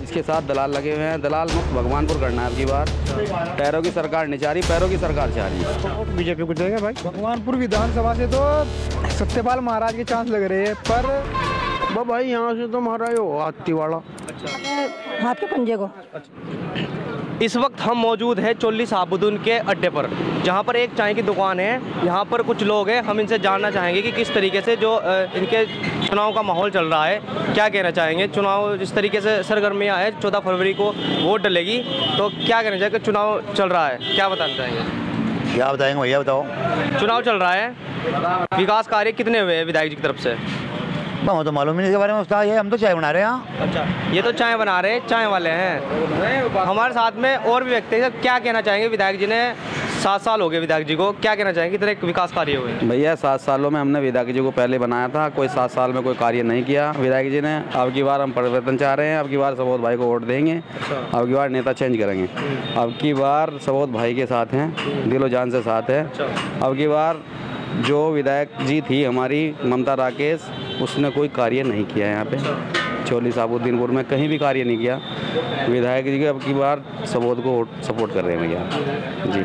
इसके साथ दलाल लगे हुए हैं। दलाल मुक्त भगवानपुर करना है अब की बार। पैरों की सरकार नहीं चाह रही, पैरों की सरकार चाह रही है। बीजेपी को देंगे भाई। भगवानपुर विधानसभा से तो सत्यपाल महाराज के चांस लग रहे हैं, पर भाई यहाँ से तो महाराज हो हाथी वाला। हाथ के पंजे को। इस वक्त हम मौजूद हैं चोली साबुद्दीन के अड्डे पर, जहां पर एक चाय की दुकान है। यहाँ पर कुछ लोग हैं, हम इनसे जानना चाहेंगे कि किस तरीके से जो इनके चुनाव का माहौल चल रहा है, क्या कहना चाहेंगे। चुनाव जिस तरीके से सरगर्मियाँ है, 14 फरवरी को वोट डलेगी, तो क्या कहना चाहेंगे। चुनाव चल रहा है, क्या बताना चाहेंगे। क्या बताएंगे भैया, बताओ। चुनाव चल रहा है, विकास कार्य कितने हुए हैं विधायक जी की तरफ से। वो तो मालूम ही नहीं इसके बारे में उसका। ये हम तो चाय बना रहे हैं यहाँ। अच्छा, ये तो चाय बना रहे हैं, चाय वाले हैं। हमारे साथ में और भी व्यक्ति हैं, क्या कहना चाहेंगे। विधायक जी ने 7 साल हो गए विधायक जी को, क्या कहना चाहेंगे, कितने विकास कार्य हुए। भैया 7 सालों में हमने विधायक जी को पहले बनाया था, कोई 7 साल में कोई कार्य नहीं किया विधायक जी ने। अब की बार हम परिवर्तन चाह रहे हैं, अब की बार सबोध भाई को वोट देंगे। अब की बार नेता चेंज करेंगे। अब की बार सबोध भाई के साथ हैं, दिलो जान से साथ है। अब की बार जो विधायक जी थी हमारी ममता राकेश, उसने कोई कार्य नहीं किया यहाँ पे चोली साबुद्दीनपुर में, कहीं भी कार्य नहीं किया। विधायक जी के अब की बार सबोध को सपोर्ट कर रहे हैं भैया जी।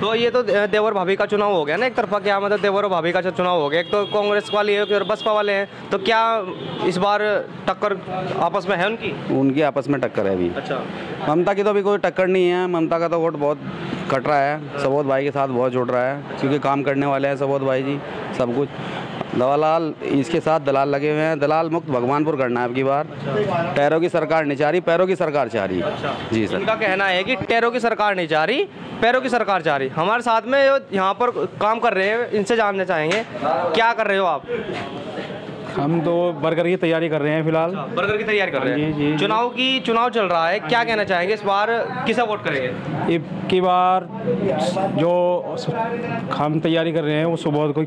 तो ये तो देवर भाभी का चुनाव हो गया ना एक तरफा। क्या मतलब देवर और भाभी का चुनाव हो गया, एक तो कांग्रेस वाली है और बसपा वाले हैं, तो क्या इस बार टक्कर आपस में है उनकी आपस में टक्कर है अभी। अच्छा, ममता की तो अभी कोई टक्कर नहीं है। ममता का तो वोट बहुत कट रहा है, सबोध भाई के साथ बहुत जुड़ रहा है, क्योंकि काम करने वाले हैं सबोध भाई जी सब कुछ। दलाल इसके साथ दलाल लगे हुए हैं। दलाल मुक्त भगवानपुर करना है अब की बार। पैरों की सरकार नहीं चाह रही, पैरों की सरकार चाह रही है जी सर। इनका कहना है कि पैरों की सरकार नहीं चाह रही, पैरों की सरकार चाह रही। हमारे साथ में यहाँ पर काम कर रहे हैं, इनसे जानना चाहेंगे क्या कर रहे हो आप। हम तो बर्गर की तैयारी कर रहे हैं फिलहाल। बर्गर की तैयारी कर रहे हैं जी। चुनाव चल रहा है, क्या कहना चाहेंगे इस बार किसे वोट करेंगे। की बार जो हम तैयारी कर रहे हैं वो सुबोध को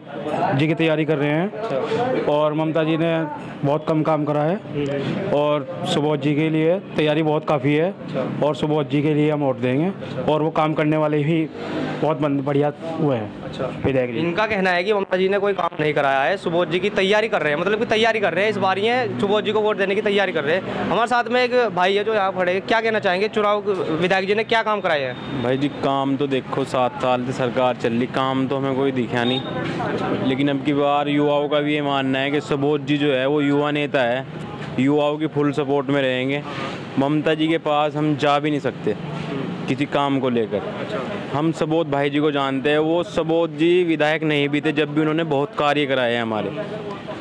जी की तैयारी कर रहे हैं, और ममता जी ने बहुत कम काम करा है, और सुबोध जी के लिए तैयारी बहुत काफ़ी है, और सुबोध जी के लिए हम वोट देंगे, और वो काम करने वाले भी बहुत बढ़िया हुए हैं विधायक जी। इनका कहना है कि ममता जी ने कोई काम नहीं कराया है, सुबोध जी की तैयारी कर रहे हैं, मतलब कि तैयारी कर रहे हैं, इस बार ये सुबोध जी को वोट देने की तैयारी कर रहे हैं। हमारे साथ में एक भाई है जो यहाँ खड़े हैं, क्या कहना चाहेंगे। चुनाव विधायक जी ने क्या काम कराए हैं। भाई जी काम तो देखो 7 साल से सरकार चल रही, काम तो हमें कोई दिखा नहीं। लेकिन अब की बार युवाओं का भी ये मानना है कि सुबोध जी जो है वो युवा नेता है, युवाओं की फुल सपोर्ट में रहेंगे। ममता जी के पास हम जा भी नहीं सकते किसी काम को लेकर। हम सबोध भाई जी को जानते हैं, वो सबोध जी विधायक नहीं भी थे जब भी उन्होंने बहुत कार्य कराए हैं हमारे।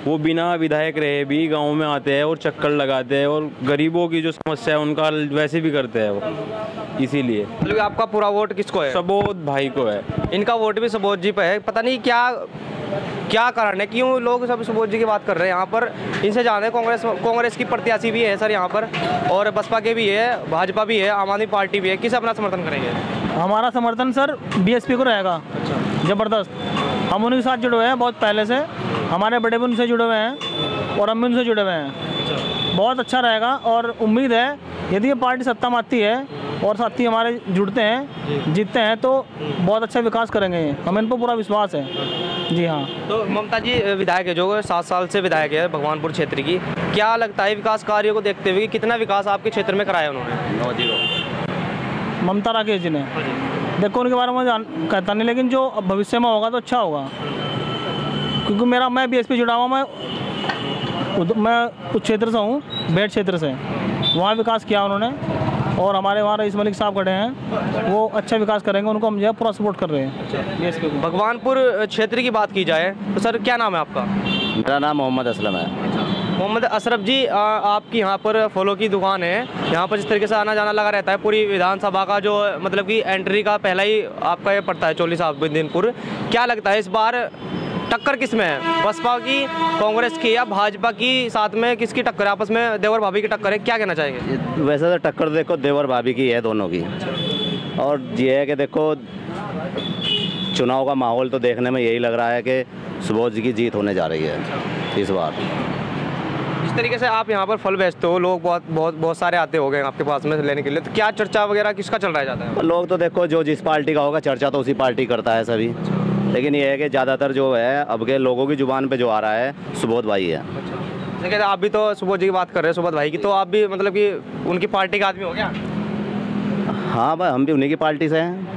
वो बिना विधायक रहे भी गांव में आते हैं और चक्कर लगाते हैं, और गरीबों की जो समस्या है उनका वैसे भी करते हैं वो। इसीलिए मतलब आपका पूरा वोट किसको है। सबोध भाई को है। इनका वोट भी सबोध जी पे है, पता नहीं क्या कारण है, क्यों लोग सब सुबोध जी की बात कर रहे हैं यहाँ पर। इनसे जाने कांग्रेस की प्रत्याशी भी है सर यहाँ पर, और बसपा के भी है, भाजपा भी है, आम आदमी पार्टी भी है। किस अपना समर्थन करेंगे। हमारा समर्थन सर बीएसपी को रहेगा। ज़बरदस्त, हम उनके साथ जुड़े हुए हैं बहुत पहले से, हमारे बड़े भी उनसे जुड़े हुए हैं और हम भी उनसे जुड़े हुए हैं। बहुत अच्छा रहेगा, और उम्मीद है यदि ये पार्टी सत्ता में आती है और साथी हमारे जुड़ते हैं, जीतते हैं, तो बहुत अच्छा विकास करेंगे ये, हमें इन पर पूरा विश्वास है जी। हाँ, तो ममता जी विधायक है जो 7 साल से विधायक है भगवानपुर क्षेत्र की, क्या लगता है विकास कार्यों को देखते हुए कितना विकास आपके क्षेत्र में कराया उन्होंने। ममता राकेश जी ने, देखो उनके बारे में कहता नहीं, लेकिन जो भविष्य में होगा तो अच्छा होगा, क्योंकि मैं बीएसपी जुड़ा हुआ, मैं उस क्षेत्र से हूँ, बेट क्षेत्र से, वहाँ विकास किया उन्होंने, और हमारे वहाँ रईस मलिक साहब खड़े हैं, वो अच्छा विकास करेंगे, उनको हम जो है पूरा सपोर्ट कर रहे हैं बीएसपी को। भगवानपुर क्षेत्र की बात की जाए तो सर क्या नाम है आपका। मेरा नाम मोहम्मद असलम है। मोहम्मद अशरफ जी, आपकी यहाँ पर फलों की दुकान है, यहाँ पर जिस तरीके से आना जाना लगा रहता है, पूरी विधानसभा का जो मतलब कि एंट्री का पहला ही आपका ये पड़ता है चोली साबुद्दीनपुर, क्या लगता है इस बार टक्कर किस में है, बसपा की, कांग्रेस की, या भाजपा की, साथ में किसकी टक्कर है, आपस में देवर भाभी की टक्कर है, क्या कहना चाहेंगे। वैसे तो टक्कर देखो देवर भाभी की है दोनों की, और ये है कि देखो चुनाव का माहौल तो देखने में यही लग रहा है कि सुबोध जी की जीत होने जा रही है इस बार। जिस तरीके से आप यहाँ पर फल बेचते हो, लोग बहुत सारे आते हो गए आपके पास में लेने के लिए, तो क्या चर्चा वगैरह किसका चल रहा है ज़्यादा है। लोग तो देखो जो जिस पार्टी का होगा चर्चा तो उसी पार्टी करता है सभी, लेकिन ये है कि ज़्यादातर जो है अब के लोगों की जुबान पे जो आ रहा है सुबोध भाई है। लेकिन आप भी तो सुबोध जी की बात कर रहे हैं, सुबोध भाई की, तो आप भी मतलब कि उनकी पार्टी का आदमी हो गया? हाँ भाई, हम भी उन्हीं की पार्टी से हैं,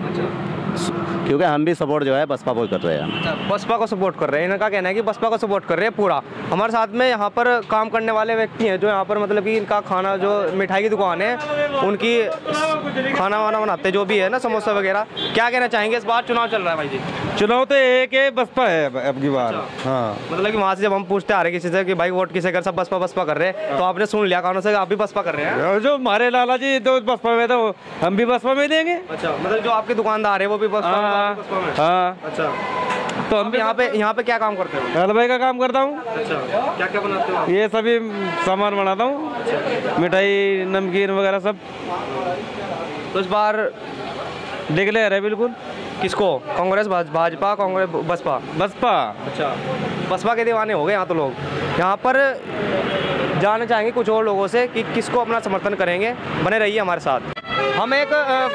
क्योंकि हम भी सपोर्ट जो है बसपा को कर रहे हैं। अच्छा, बसपा को सपोर्ट कर रहे हैं। इनका कहना है कि बसपा को सपोर्ट कर रहे हैं पूरा। हमारे साथ में यहाँ पर काम करने वाले व्यक्ति हैं जो यहाँ पर मतलब कि इनका खाना, जो मिठाई की दुकान है उनकी, खाना वाना बनाते जो भी है ना, समोसा वगैरह, क्या कहना चाहेंगे? इस बार चुनाव चल रहा है भाई जी। चुनाव तो एक है, बसपा है अब की बार। हाँ, मतलब कि वहाँ से जब हम पूछते आ रहे किसी से कि भाई वोट किसे कर, सब बसपा बसपा कर रहे हैं, तो आपने सुन लिया कानों से आप भी बसपा कर रहे हैं? जो हमारे लाला जी तो बसपा में, तो हम भी बसपा में देंगे। अच्छा, मतलब जो आपके दुकानदार है वो भी बसपा में? हाँ। अच्छा, तो हम यहाँ पे क्या काम करते हो? हलवाई का काम करता हूँ। अच्छा, क्या क्या बनाते हो? ये सभी सामान बनाता हूँ, मिठाई नमकीन वगैरह सब। तो इस बार डिक्लेयर है बिल्कुल। किसको? कांग्रेस, भाजपा, कांग्रेस, बसपा? बसपा। अच्छा, बसपा के दीवाने हो गए यहाँ तो लोग। यहाँ पर जानना चाहेंगे कुछ और लोगों से कि किसको अपना समर्थन करेंगे। बने रहिए हमारे साथ। हम एक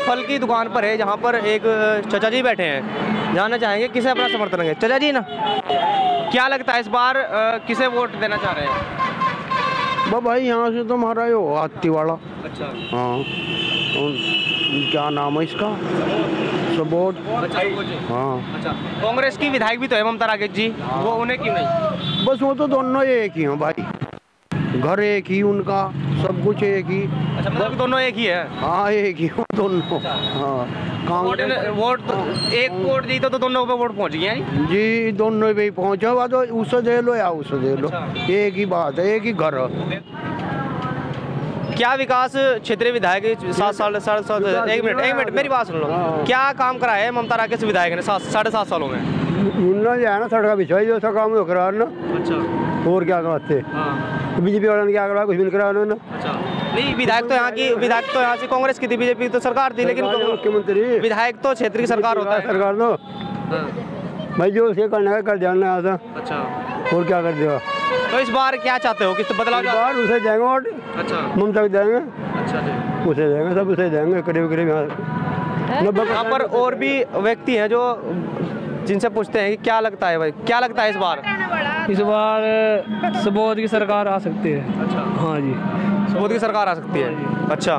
फल की दुकान पर है जहाँ पर एक चाचा जी बैठे हैं, जानना चाहेंगे किसे अपना समर्थन करेंगे। चाचा जी ना, क्या लगता है इस बार किसे वोट देना चाह रहे हैं? भाई यहाँ से तो हमारा हो हाथी वाला। अच्छा, हाँ, क्या नाम है इसका? सपोर्ट। हाँ। अच्छा, कांग्रेस की विधायक भी तो है ममता राकेश जी, वो उन्हें क्यों नहीं? बस वो तो दोनों एक ही हैं भाई, घर एक ही उनका, सब कुछ एक ही। अच्छा, मतलब दोनों एक ही है? हाँ, एक ही दोनों। हाँ, वोट एक वोट दी तो दोनों पे वोट पहुंच गया जी, दोनों पे पहुँचा हुआ, तो उसे दे लो या उसे दे लो, एक ही बात है, एक ही घर। क्या विकास क्षेत्रीय विधायक 7 साल, 7.5 एक मिनट मेरी बात सुन लो। क्या काम करा है ममता राकेश विधायक ने 7.5 सालों में? उन्होंने जो है ना सड़का बिछाई, जो सा काम करा ना। अच्छा, और क्या कराते? बीजेपी वालों ने क्या करा? कुछ भी नहीं करा उन्होंने। अच्छा, नहीं, विधायक तो यहाँ की कांग्रेस की थी, बीजेपी तो सरकार थी, लेकिन मुख्यमंत्री विधायक तो क्षेत्र की सरकार होता है। सरकार तो भाई जो उसे करना है कर जाना है। अच्छा, और क्या कर देगा? तो इस बार क्या चाहते हो, किस बदलाव? बार उसे देंगे वोट। अच्छा, ममता को देंगे। अच्छा जी, उसे देंगे, सब उसे देंगे, करीब करीब यहाँ पर और भी व्यक्ति हैं जो जिनसे पूछते हैं कि क्या लगता है भाई, क्या लगता है इस बार? इस बार सुबोध की सरकार आ सकती है। अच्छा, हाँ जी, सुबोध की सरकार आ सकती है। अच्छा,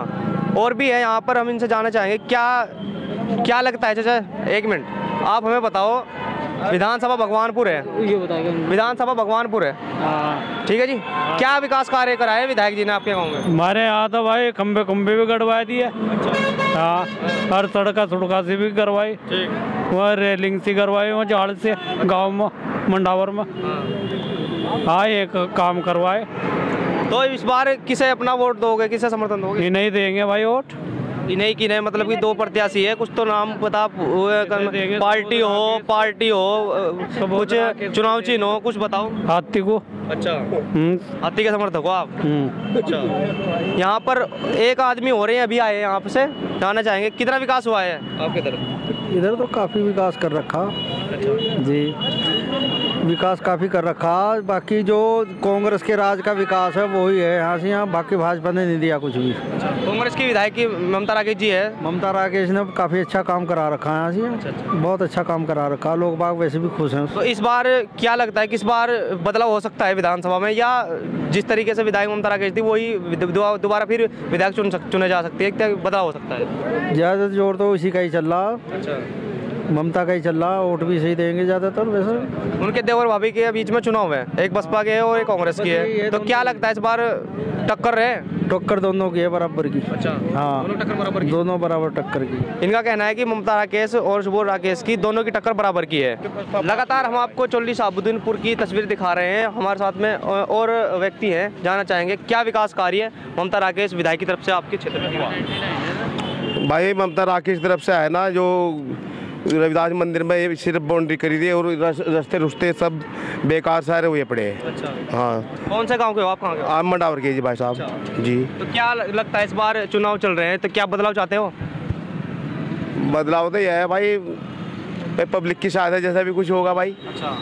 और भी है यहाँ पर, हम इनसे जानना चाहेंगे क्या लगता है। चाचा एक मिनट, आप हमें बताओ, विधानसभा भगवानपुर है, ये बताएगा। विधानसभा भगवानपुर है, ठीक है जी, क्या विकास कार्य कराए विधायक जी ने आपके गाँव में? हमारे यहाँ तो भाई खम्बे भी गड़वा दिए। हाँ, हर सड़का से भी करवाई, वहाँ रेलिंग से करवाई, वहाँ झाड़ से गांव में मंडावर में। हाँ, एक काम करवाए। तो इस बार किसे अपना वोट दोगे, किसे समर्थन दोगे? ये नहीं देंगे भाई वोट। नहीं कि नहीं, मतलब कि 2 प्रत्याशी है, कुछ तो नाम पता, पार्टी हो कुछ चुनाव चिन्ह हो, कुछ बताओ। हाथी को। अच्छा, हाथी के समर्थक हो आप? अच्छा, यहाँ पर एक आदमी हो रहे हैं, अभी आए यहाँ से, जानना चाहेंगे कितना विकास हुआ है आपके तरफ? इधर तो काफ़ी विकास कर रखा। अच्छा जी, विकास काफ़ी कर रखा। बाकी जो कांग्रेस के राज का विकास है वही है यहाँ से, यहाँ बाकी भाजपा ने नहीं दिया कुछ भी। कांग्रेस की विधायक की ममता राकेश जी है, ममता राकेश ने काफ़ी अच्छा काम करा रखा है यहाँ से। बहुत अच्छा काम करा रखा, लोग बाग वैसे भी खुश हैं। तो इस बार क्या लगता है, किस बार बदलाव हो सकता है विधानसभा में, या जिस तरीके से विधायक ममता राकेश थी वही दोबारा फिर विधायक चुने जा सकती है, क्या बदलाव हो सकता है? ज़्यादा जोर तो इसी का ही चल रहा। अच्छा, ममता का ही चल रहा, वोट भी सही देंगे ज़्यादातर वैसे। उनके देवर भाभी के बीच में चुनाव है, एक बसपा के है और एक कांग्रेस की है, तो क्या लगता है इस बार टक्कर है? टक्कर दोनों की है, बराबर की। अच्छा, हाँ, दोनों टक्कर बराबर की? दोनों बराबर टक्कर की। इनका कहना है कि ममता राकेश और सुबोध राकेश की दोनों की टक्कर बराबर की है। लगातार हम आपको चोली शहाबुद्दीनपुर की तस्वीर दिखा रहे हैं, हमारे साथ में और व्यक्ति हैं, जानना चाहेंगे क्या विकास कार्य ममता राकेश विधायक की तरफ से आपके क्षेत्र में हुआ? भाई ममता राकेश की तरफ से है ना, जो रविदास मंदिर में सिर्फ बाउंड्री करी थी और रास्ते रुस्ते सब बेकार सारे हुए पड़े हैं। अच्छा, हाँ। कौन से गांव के हो आप? कहाँ के? आप मंडावर के जी भाई साहब। अच्छा। जी, तो क्या लगता है इस बार चुनाव चल रहे हैं, तो क्या बदलाव चाहते हो? बदलाव तो यह है भाई, पब्लिक की शायद है, जैसा भी कुछ होगा भाई। अच्छा,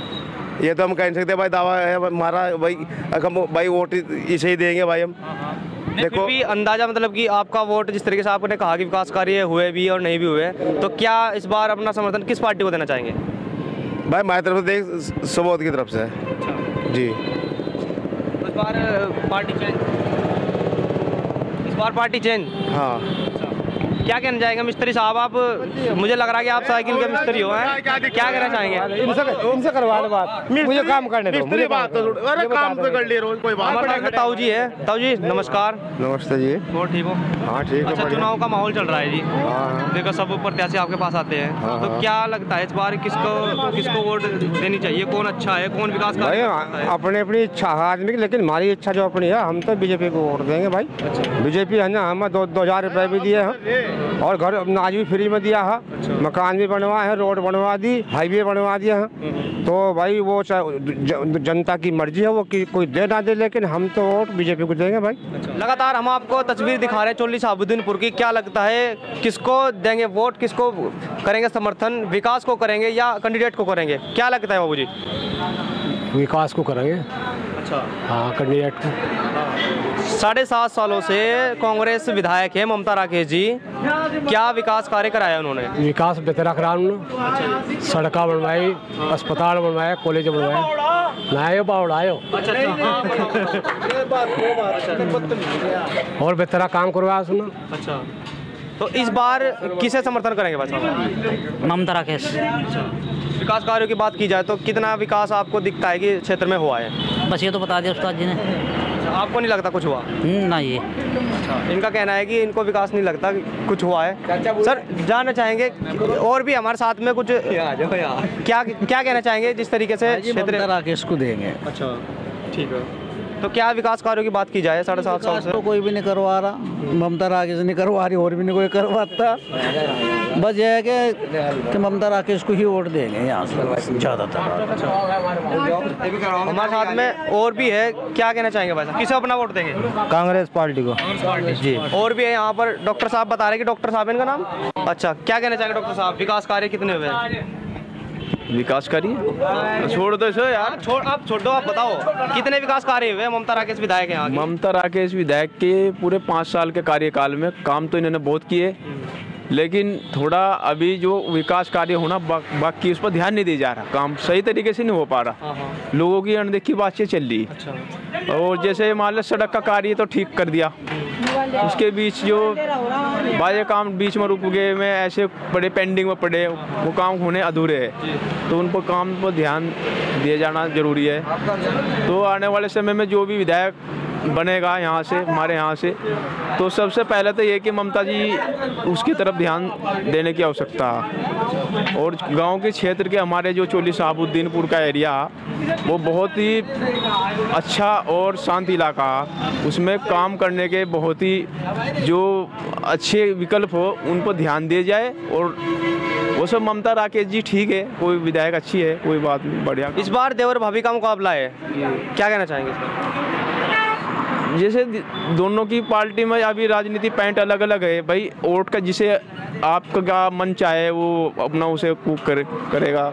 ये तो हम कह नहीं सकते भाई, दावा है हमारा भाई, हम भाई वोट इसे ही देंगे भाई हम। देखो भी अंदाजा, मतलब कि आपका वोट जिस तरीके से आपने कहा कि विकास कार्य हुए भी और नहीं भी हुए, तो क्या इस बार अपना समर्थन किस पार्टी को देना चाहेंगे? भाई हमारी तरफ से देख सुबोध की तरफ से। जी, तो इस बार पार्टी चेंज। हाँ। क्या कहना चाहेंगे मिस्त्री साहब आप? मुझे लग रहा है कि आप साइकिल के मिस्त्री हो हैं, क्या कहना चाहेंगे? इनसे करवा दो बात, मुझे काम करने दो। मिस्त्री बात तो अरे काम तो कर लिए रोज, कोई बात हमारे साथ ताऊ जी है। ताऊ जी नमस्कार। नमस्ते जी। और ठीक हो? हाँ ठीक है। अच्छा, चुनाव का माहौल चल रहा है जी। हाँ। देखो सब प्रत्याशी आपके पास आते हैं। हाँ, तो हाँ। क्या लगता है इस बार किसको वोट देनी चाहिए? कौन अच्छा है, कौन विकास भाई कर अपनी अपनी इच्छा है आदमी की, लेकिन हमारी इच्छा जो अपनी है, हम तो बीजेपी को वोट देंगे भाई। बीजेपी है ना, हमें 2000 रुपये भी दिए हैं और घर अनाज भी फ्री में दिया है, मकान भी बनवाए हैं, रोड बनवा दी, हाईवे बनवा दिया है। तो भाई वो जनता की मर्जी है, वो कोई दे ना दे, लेकिन हम तो वोट बीजेपी को देंगे भाई। लगातार हम आपको तस्वीर दिखा रहे हैं चोली साबुद्दीनपुर की। क्या लगता है किसको देंगे वोट, किसको करेंगे समर्थन? विकास को करेंगे या कैंडिडेट को करेंगे? क्या लगता है बाबू जी? विकास को करेंगे। अच्छा। हाँ, कैंडिडेट को। 7.5 सालों से कांग्रेस विधायक है ममता राकेश जी, क्या विकास कार्य कराया उन्होंने? विकास बेहतर करा उन्होंने, सड़क बनवाई, अस्पताल बनवाया, कॉलेज बनवाया, नया बढ़ायो और बेहतर काम करवाया उसने। अच्छा, तो इस बार किसे समर्थन करेंगे भाई साहब? ममता राकेश। विकास कार्यों की बात की जाए तो कितना विकास आपको दिखता है कि क्षेत्र में हुआ है? बस ये तो बता दिया उस्ताद जी ने। आपको नहीं लगता कुछ हुआ? ना ये। अच्छा, इनका कहना है कि इनको विकास नहीं लगता कि कुछ हुआ है। सर जानना चाहेंगे और भी हमारे साथ में कुछ क्या कहना चाहेंगे जिस तरीके से क्षेत्र राकेश को देंगे। अच्छा ठीक है, तो क्या विकास कार्यों की बात की जाए 7.5 साल से? तो कोई भी नहीं करवा रहा, ममता राकेश नहीं करवा रही, और भी नहीं कोई करवाता। बस ये है कि ममता राकेश को ही वोट देंगे यहाँ से ज़्यादातर। हमारे साथ में और भी है, क्या कहना चाहेंगे भाई साहब, किसे अपना वोट देंगे? कांग्रेस पार्टी को जी। और भी है यहाँ पर, डॉक्टर साहब बता रहे कि डॉक्टर साहब इनका नाम। अच्छा, क्या कहना चाहेंगे डॉक्टर साहब, विकास कार्य कितने हुए हैं? विकास करिए, छोड़ दो इसे यार। आप छोड़ दो, आप बताओ कितने विकास कार्य हुए? ममता राकेश विधायक हैं यहाँ के। ममता राकेश विधायक के पूरे 5 साल के कार्यकाल में काम तो इन्होंने बहुत किए, लेकिन थोड़ा अभी जो विकास कार्य होना बाकी उस पर ध्यान नहीं दिया जा रहा, काम सही तरीके से नहीं हो पा रहा, लोगों की अनदेखी बातचीत चल रही। अच्छा। और जैसे मान लो सड़क का कार्य तो ठीक कर दिया, उसके बीच जो बाजे काम बीच में रुक गए में ऐसे पड़े, पेंडिंग में पड़े, वो काम होने अधूरे हैं, तो उन पर काम पर ध्यान दिया जाना जरूरी है। तो आने वाले समय में जो भी विधायक बनेगा यहाँ से, हमारे यहाँ से, तो सबसे पहले तो ये कि ममता जी उसकी तरफ ध्यान देने की आवश्यकता है। और गांव के क्षेत्र के हमारे जो चोली साबुद्दीनपुर का एरिया, वो बहुत ही अच्छा और शांत इलाका, उसमें काम करने के बहुत ही जो अच्छे विकल्प हो उन पर ध्यान दिया जाए। और वो सब ममता राकेश जी ठीक है, कोई विधायक अच्छी है, कोई बात नहीं, बढ़िया। इस बार देवर भाभी का मुकाबला है, क्या कहना चाहेंगे इस पर? जैसे दोनों की पार्टी में अभी राजनीति पॉइंट अलग अलग है भाई, वोट का जिसे आपका मन चाहे वो अपना उसे करेगा,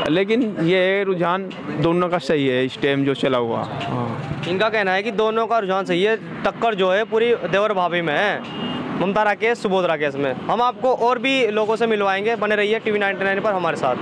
लेकिन ये रुझान दोनों का सही है इस टाइम जो चला हुआ। इनका कहना है कि दोनों का रुझान सही है, टक्कर जो है पूरी देवर भाभी में है, ममता राकेश सुबोध राकेश में। हम आपको और भी लोगों से मिलवाएंगे, बने रहिए TV 99 पर हमारे साथ।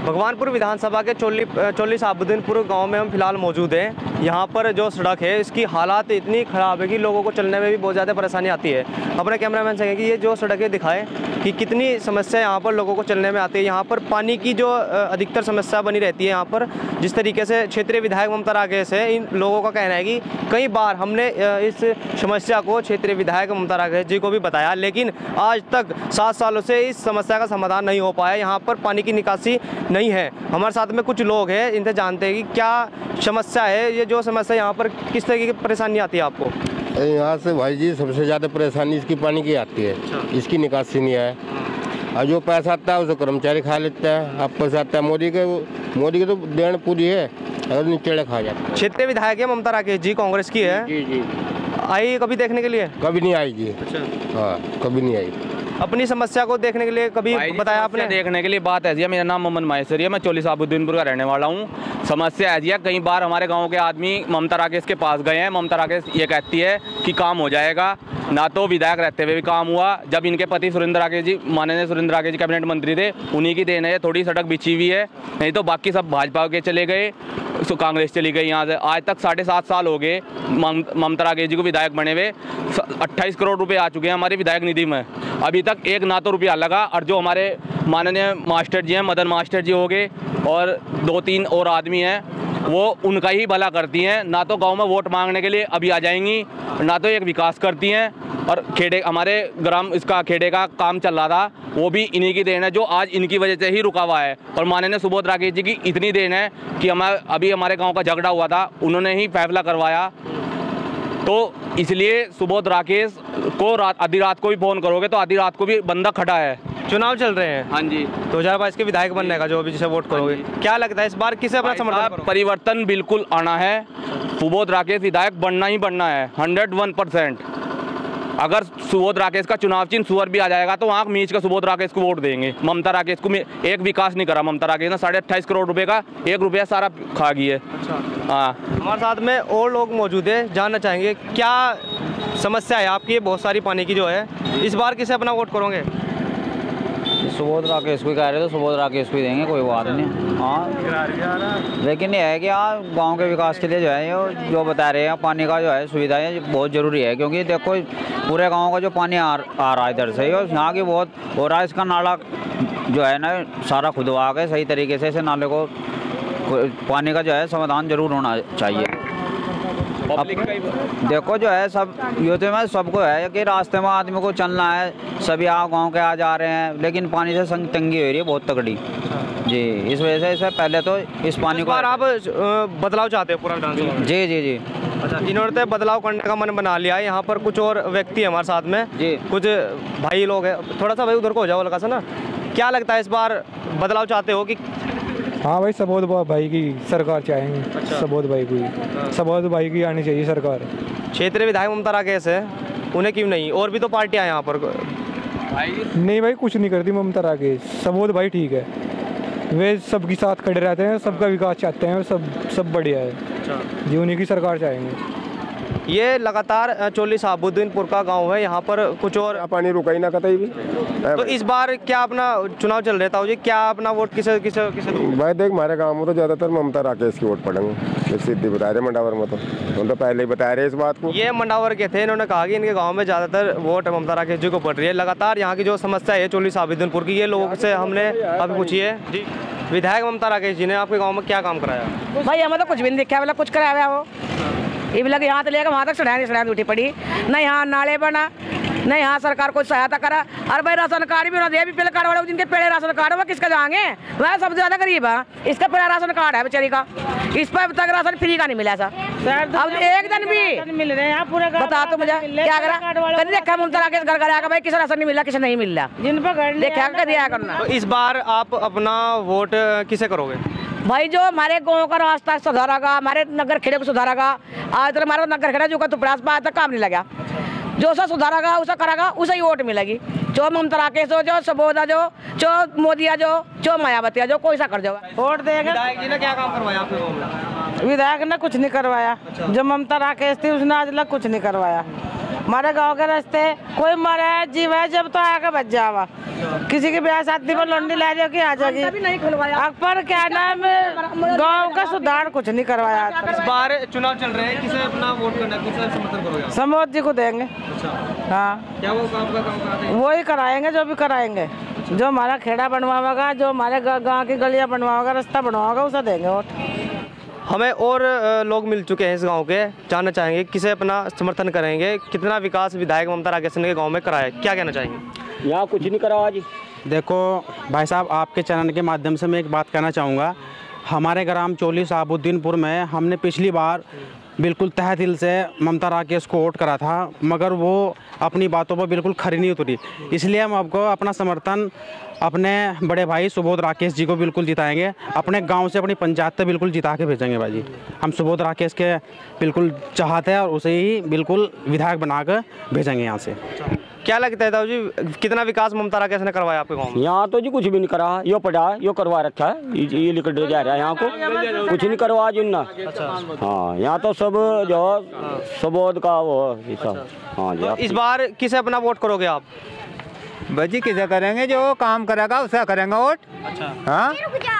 भगवानपुर विधानसभा के चोली साबुद्दीनपुर गांव में हम फिलहाल मौजूद हैं। यहाँ पर जो सड़क है इसकी हालात इतनी ख़राब है कि लोगों को चलने में भी बहुत ज़्यादा परेशानी आती है। अपने कैमरामैन से कहेंगे कि ये जो सड़कें दिखाएं कि कितनी समस्या यहाँ पर लोगों को चलने में आती है। यहाँ पर पानी की जो अधिकतर समस्या बनी रहती है यहाँ पर, जिस तरीके से क्षेत्रीय विधायक ममता राकेश है, इन लोगों का कहना है कि कई बार हमने इस समस्या को क्षेत्रीय विधायक ममता राकेश जी को भी बताया, लेकिन आज तक 7 सालों से इस समस्या का समाधान नहीं हो पाया। यहाँ पर पानी की निकासी नहीं है। हमारे साथ में कुछ लोग हैं, इनसे जानते हैं कि क्या समस्या है, ये जो समस्या यहाँ पर किस तरीके की परेशानी आती है आपको? यहाँ से भाई जी सबसे ज़्यादा परेशानी इसकी पानी की आती है। इसकी निकासी नहीं है, और जो पैसा आता है उसे कर्मचारी खा लेता है। अब पैसा आता है मोदी की तो देन पूरी है, अगर निचेड़े खा जाते हैं। क्षेत्रीय विधायक है ममता राकेश जी, कांग्रेस की है। जी जी। आई कभी देखने के लिए? कभी नहीं आई जी। अच्छा। हाँ, कभी नहीं आई। अपनी समस्या को देखने के लिए कभी बताया आपने? देखने के लिए बात है जी, मेरा नाम मोहम्मद माहेश्वरी है, मैं चोली साबुद्दीनपुर का रहने वाला हूँ। समस्या है जी, कई बार हमारे गांव के आदमी ममता राकेश के पास गए हैं, ममता राकेश ये कहती है कि काम हो जाएगा, ना तो विधायक रहते हुए भी काम हुआ। जब इनके पति सुरेंद्र राकेश जी, माननीय सुरेंद्र राकेश जी कैबिनेट मंत्री थे, उन्हीं की देन है, थोड़ी सड़क बिछी हुई है, नहीं तो बाकी सब भाजपा के चले गए, कांग्रेस चली गई यहाँ से। आज तक 7.5 साल हो गए ममता राकेश जी को विधायक बने हुए। 28 करोड़ रुपए आ चुके हैं हमारी विधायक निधि में, अभी तक एक ना तो रुपया लगा। और जो हमारे माननीय मास्टर जी हैं, मदन मास्टर जी हो गए और 2-3 और आदमी हैं, वो उनका ही भला करती हैं। ना तो गांव में वोट मांगने के लिए अभी आ जाएंगी, ना तो एक विकास करती हैं। और खेड़े, हमारे ग्राम इसका खेड़े का काम चल रहा था, वो भी इन्हीं की देन है, जो आज इनकी वजह से ही रुका हुआ है। और माननीय सुबोध राकेश जी की इतनी देन है कि अभी हमारे गांव का झगड़ा हुआ था, उन्होंने ही फैसला करवाया। तो इसलिए सुबोध राकेश को आधी रात को भी फ़ोन करोगे तो आधी रात को भी बंदा खड़ा है। चुनाव चल रहे हैं, हाँ जी, 2022 के विधायक बनने का, जो अभी जिसे वोट करोगे, क्या लगता है इस बार किसे अपना समर्थन करोगे? परिवर्तन बिल्कुल आना है, सुबोध राकेश विधायक बनना ही बनना है 101%। अगर सुबोध राकेश का चुनाव चिन्ह सुअर भी आ जाएगा तो आँख मीच का सुबोध राकेश को वोट देंगे। ममता राकेश को एक विकास नहीं करा ममता राकेश ने, 28.5 करोड़ रुपए का 1 रुपया सारा खा गई है। हाँ, हमारे साथ में और लोग मौजूद है, जानना चाहेंगे क्या समस्या है आपकी, बहुत सारी पानी की जो है, इस बार किसे अपना वोट करोगे? सुबोध राकेश को कह रहे तो सुबोध राकेश को देंगे, कोई बात नहीं। हाँ, लेकिन ये है कि हाँ, गांव के विकास के लिए जो है ये जो बता रहे हैं, पानी का जो है सुविधा है बहुत ज़रूरी है। क्योंकि देखो पूरे गांव का जो पानी आ रहा है इधर से, और यहाँ की बहुत हो रहा है, इसका नाला जो है ना सारा खुदवा के सही तरीके से, इसे नाले को पानी का जो है समाधान जरूर होना चाहिए। अब देखो जो है सब यूथ में सबको है कि रास्ते में आदमी को चलना है, सभी गांव के आ जा रहे हैं, लेकिन पानी से तंगी हो रही है बहुत तगड़ी जी। इस वजह से इसे पहले तो इस पानी को आप बदलाव चाहते हो पूरा विधानसभा में? जी जी जी। अच्छा, इन्होंने तो बदलाव करने का मन बना लिया है। यहाँ पर कुछ और व्यक्ति है हमारे साथ में जी, कुछ भाई लोग हैं, थोड़ा सा भाई उधर को हो जाओ हल्का सा ना। क्या लगता है इस बार बदलाव चाहते हो कि? हाँ भाई, सबोध भाई की सरकार चाहेंगे। अच्छा। सबोध भाई की, सबोध भाई की आनी चाहिए सरकार। क्षेत्रीय विधायक ममता राकेश है, उन्हें क्यों नहीं? और भी तो पार्टियां यहाँ पर। नहीं भाई, कुछ नहीं करती ममता राकेश, सबोध भाई ठीक है, वे सबके साथ खड़े रहते हैं, सबका विकास चाहते हैं, सब बढ़िया है। अच्छा जी, उन्हीं की सरकार चाहेंगे। ये लगातार चोली साबुद्दीनपुर का गांव है, यहाँ पर कुछ और पानी रुका ही ना कतई भी। तो इस बार क्या अपना चुनाव चल रहा था जी, क्या अपना वोट किसे किसे किसे दोगे? भाई देख, हमारे गांव में तो ज्यादातर ममता राकेश की वोट पड़ेंगे, सीधी बता रहे मंडावर में, तो तो पहले ही बता रहे इस बात को। ये मंडावर के थे, इन्होंने कहा कि इनके गांव में ज्यादातर वोट ममता राकेश जी को पड़ रही है। लगातार यहाँ की जो समस्या है चोली साबुद्दीनपुर की, ये लोगों से हमने अभी पूछी है जी। विधायक ममता राकेश जी ने आपके गाँव में क्या काम कराया? भाई हमें तो कुछ भी नहीं दिखा, वाला कुछ कराया वो, ये भी लगे यहाँ तो लेकर वहाँ तक सड़ाई उठी पड़ी, न यहाँ नाले बना, न यहाँ सरकार कोई सहायता करा। और भाई राशन कार्ड भी उन्होंने बीपीएल कार्ड वाले जिनके पहले राशन कार्ड वो किसका जाएंगे? वह सबसे ज्यादा गरीब है, इसका पहला राशन कार्ड है बेचारी का, इस पर अब तक राशन फ्री का नहीं मिला सर। अब एक दिन भी मिल रहे हैं पूरे, बता तो मुझे क्या करा? कभी देखा ममता राकेश घर घर आकर भाई किसी राशन नहीं मिला, किसी नहीं मिल रहा, जिन पर देखा कभी आया करना। तो इस बार आप अपना वोट किसे करोगे? भाई जो हमारे गांव का रास्ता सुधारेगा, हमारे नगर खेड़े को सुधारेगा। आज तक हमारा नगर खेड़ा जो का तो प्रयास आज तक काम नहीं लगा, जो सा सुधारेगा उसे करेगा, उसे ही वोट मिलेगी। जो ममता राकेश हो, जो सबोधा, जो मोदिया, जो मायावती, जो कोई सा कर जाओ वोट देगा। विधायक जी ने क्या काम करवाया आपके गाँव में? विधायक ने कुछ नहीं करवाया। जो ममता राकेश थी उसने आज तक कुछ नहीं करवाया। हमारे गांव के रास्ते कोई मरे जीव है जब तो आके बच जावा, किसी की ब्याह शादी पर लौंडी ला जाओ कि आ जाएगी, पर क्या नाम गांव का सुधार कुछ नहीं करवाया। इस बार चुनाव चल रहे हैं, किसे अपना वोट करना, किसे समर्थन करोगे? समोद जी को देंगे। हाँ, क्या वो काम कराते हैं? वो ही कराएंगे जो भी कराएंगे, जो हमारा खेड़ा बनवाएगा, जो हमारे गाँव की गलियाँ बनवाएगा, रास्ता बनवाएगा, उसे देंगे वोट। हमें और लोग मिल चुके हैं इस गांव के, जानना चाहेंगे किसे अपना समर्थन करेंगे, कितना विकास विधायक ममता राकेश ने के गांव में कराया, क्या कहना चाहेंगे? यहाँ कुछ नहीं करा जी। देखो भाई साहब, आपके चैनल के माध्यम से मैं एक बात कहना चाहूँगा। हमारे ग्राम चोली साबुद्दीनपुर में हमने पिछली बार बिल्कुल तहे दिल से ममता राकेश को वोट करा था, मगर वो अपनी बातों पर बिल्कुल खरी नहीं उतरी। इसलिए हम आपको अपना समर्थन अपने बड़े भाई सुबोध राकेश जी को बिल्कुल जिताएंगे, अपने गांव से अपनी पंचायत से बिल्कुल जिता के भेजेंगे भाई जी। हम सुबोध राकेश के बिल्कुल चाहते हैं और उसे ही बिल्कुल विधायक बना कर भेजेंगे यहाँ से। क्या लगता है ताऊ जी, कितना विकास ममता राकेश ने करवाया आपके गाँव में? यहाँ तो जी कुछ भी नहीं करा, यो पड़ा यो करवा रखा है, ये लिखट जा रहा है यहाँ को, कुछ नहीं करवा जिन्ना। हाँ, यहाँ तो सब जो सबोध का वो सब। हाँ जी। इस बार किसे अपना वोट करोगे आप? भाजी किसे करेंगे, जो काम करेगा उसे करेंगे वोट। अच्छा। हाँ,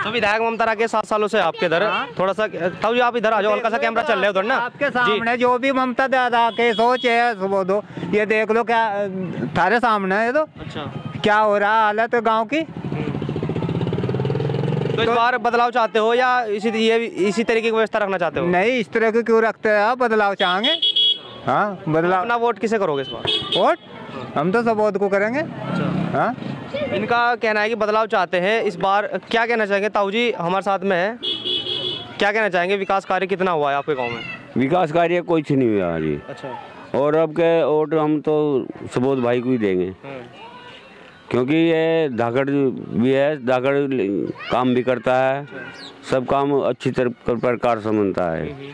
तो विधायक ममता राकेश 7 सालों से आपके इधर। थोड़ा सा ताऊ जी आप इधर आ जाओ, हल्का सा कैमरा चल रहा है उधर ना आपके सामने जो भी ममता दादा के सोच है सुबह दो, ये देख लो क्या थारे सामने है। तो अच्छा, क्या हो रहा है हालत गांव की। तो इस बार बदलाव चाहते हो या इसी तरीके की व्यवस्था रखना चाहते हो? नहीं, इस तरह की क्यों रखते हैं आप, बदलाव चाहेंगे। हाँ, बदलाव। अपना वोट किसे करोगे इस बार? वोट हम तो सबोध को करेंगे। हाँ, इनका कहना है कि बदलाव चाहते हैं इस बार। क्या कहना चाहेंगे ताऊ जी, हमारे साथ में है, क्या कहना चाहेंगे, विकास कार्य कितना हुआ है आपके गांव में? विकास कार्य कुछ नहीं हुआ जी। अच्छा। और अब के वोट हम तो सबोध भाई को ही देंगे, क्योंकि ये धाकड़ भी है, धाकड़ काम भी करता है, सब काम अच्छी तरह प्रकार समझता है,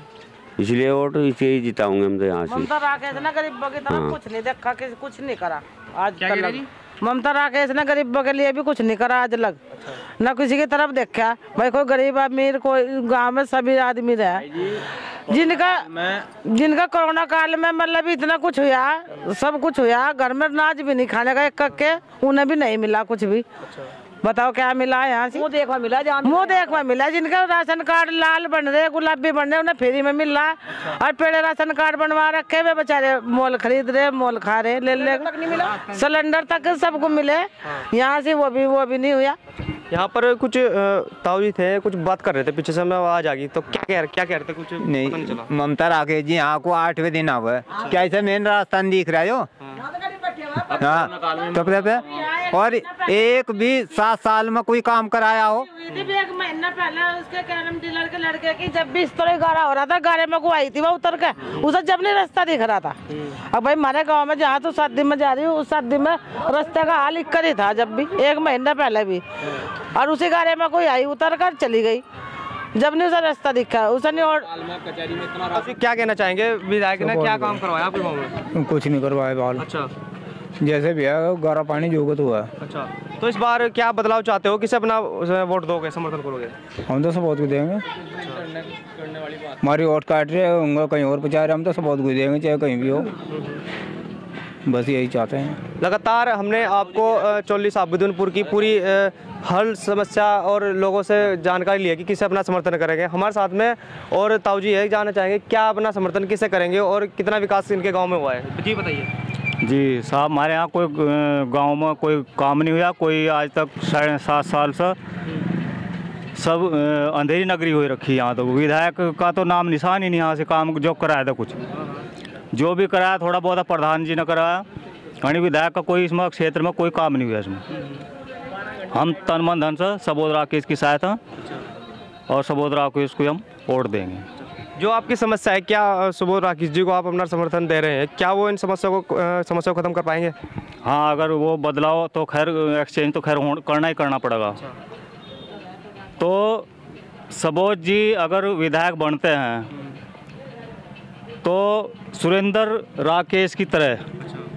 इसलिए वोट इसे ही जिताऊंगे हम तो यहाँ से। ममता राकेश ने गरीबों की तरफ कुछ नहीं देखा, कुछ नहीं करा आज तक। ममता राकेश ने गरीबों के लिए भी कुछ नहीं करा आज तक। न किसी की तरफ देखा भाई, कोई गरीब अमीर कोई गांव में सभी आदमी रहे जिनका कोरोना काल में मतलब इतना कुछ हुआ, सब कुछ हुआ, घर में अनाज भी नहीं खाने का एक के, उन्हें भी नहीं मिला कुछ भी। बताओ क्या मिला है यहाँ से? मुँह देखवा मिला, जिनका राशन कार्ड लाल बन रहे, गुलाबी बन रहे, उन्हें फ्री में मिल रहा। और पहले राशन कार्ड बनवा रखे वे बेचारे मोल खरीद रहे, मोल खा रहे, ले सिलेंडर तक सबको मिले। यहाँ से वो भी नहीं हुआ। यहाँ पर कुछ ताऊ जी थे, कुछ बात कर रहे थे, पीछे से मैं आवाज आ गई, तो क्या कह रहे थे? कुछ नहीं, ममता राकेश जी यहाँ को 8वें दिन हुआ है, क्या ऐसे मेन रास्ता दिख रहा है जो? हाँ, तो और एक भी 7 साल में कोई काम कराया हो? एक महीना पहले उसके कैरम डीलर के लड़के की जब भी इस तरह गारा हो रहा था, गारे में को आई थी वो उतर के, उसे जब नहीं रास्ता दिख रहा था। अब भाई हमारे गांव में जहाँ तो शादी में जा रही हूँ, उस शादी में रास्ते का हाल इक्कर ही था, जब भी 1 महीना पहले भी। और उसी गारे में कोई आई, उतर कर चली गई, जब नहीं उसे रास्ता दिखा उसे नहीं। और क्या कहना चाहेंगे, विधायक ने क्या काम करवाया आपके गाँव में? कुछ नहीं करवाया बाल। अच्छा, जैसे भी है गारा पानी जोगत हुआ है। अच्छा, तो इस बार क्या बदलाव चाहते हो, किसे अपना वोट दोगे, समर्थन करोगे? हम तो सबोध को देंगे। हमारी वोट काट रहे होंगे, कहीं और पहुँचा रहे, हम तो सबोध को देंगे चाहे कहीं भी हो, बस यही चाहते हैं। लगातार हमने आपको चौली साबुद्दीनपुर की पूरी हल समस्या और लोगों से जानकारी ली है कि किसे अपना समर्थन करेंगे। हमारे साथ में और ताऊ जी है, जानना चाहेंगे क्या अपना समर्थन किसे करेंगे और कितना विकास इनके गाँव में हुआ है? जी बताइए। जी साहब, हमारे यहाँ कोई गांव में कोई काम नहीं हुआ, कोई आज तक 7.5 साल से सब अंधेरी नगरी हो रखी है। यहाँ तो विधायक का तो नाम निशान ही नहीं, यहाँ से काम जो कराया था, कुछ जो भी कराया थोड़ा बहुत प्रधान जी ने कराया, यानी विधायक का कोई इसमें क्षेत्र में कोई काम नहीं हुआ। इसमें हम तन मन धन से सबोध राकेश की सहायता और सबोध राकेश को हम वोट देंगे। जो आपकी समस्या है, क्या सुबोध राकेश जी को आप अपना समर्थन दे रहे हैं, क्या वो इन समस्या को खत्म कर पाएंगे? हाँ, अगर वो बदलाव तो खैर एक्सचेंज तो खैर करना ही करना पड़ेगा। तो सबोध जी अगर विधायक बनते हैं तो सुरेंद्र राकेश की तरह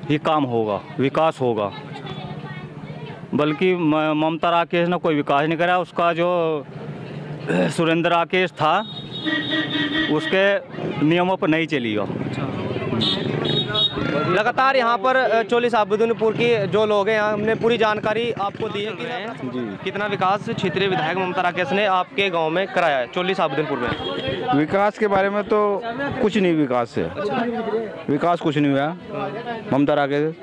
ही काम होगा, विकास होगा। बल्कि ममता राकेश ने कोई विकास नहीं करा, उसका जो सुरेंद्र राकेश था उसके नियमों पर नहीं चलेगा। लगातार यहाँ पर चौली साबुद्दीनपुर की जो लोग हैं, यहाँ हमने पूरी जानकारी आपको दी है कि कितना विकास क्षेत्रीय विधायक ममता राकेश ने आपके गांव में कराया है चौली साबुद्दीनपुर में। विकास के बारे में तो कुछ नहीं, विकास है विकास कुछ नहीं हुआ। ममता राकेश